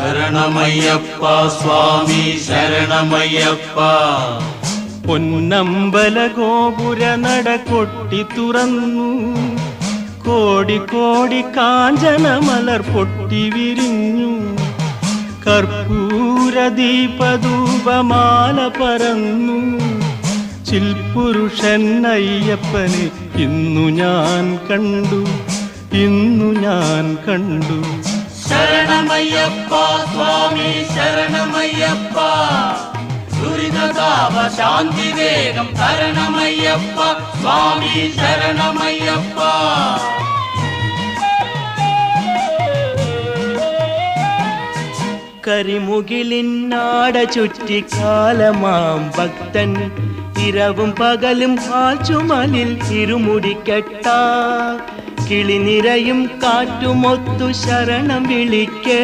ശരണമയ്യപ്പ സ്വാമി ശരണമയ്യപ്പ. പൊന്നമ്പല ഗോപുര നട കൊട്ടി തുറന്നു, കോടി കോടി കാഞ്ചന മലർ പൊട്ടി വിരിഞ്ഞു. കർപ്പൂര ദീപധൂപമാല പറന്നു. ചിൽപുരുഷൻ അയ്യപ്പനെ ഇന്നു ഞാൻ കണ്ടു, ഇന്നു ഞാൻ കണ്ടു. ശരണമയ്യപ്പ സ്വാമി ശരണമയ്യപ്പ. ദുരിതതാപ ശാന്തി വേഗം ശരണമയ്യപ്പ സ്വാമി ശരണമയ്യപ്പ. കരിമുകിലിന്നാട ചുറ്റിക്കാലമാം ഭക്തൻ ഇരവും പകലും ചുമലിൽ ഇരുമുടിക്കെട്ട. കിളിനിരയും കാറ്റുമൊത്തു ശരണം വിളിക്കേ.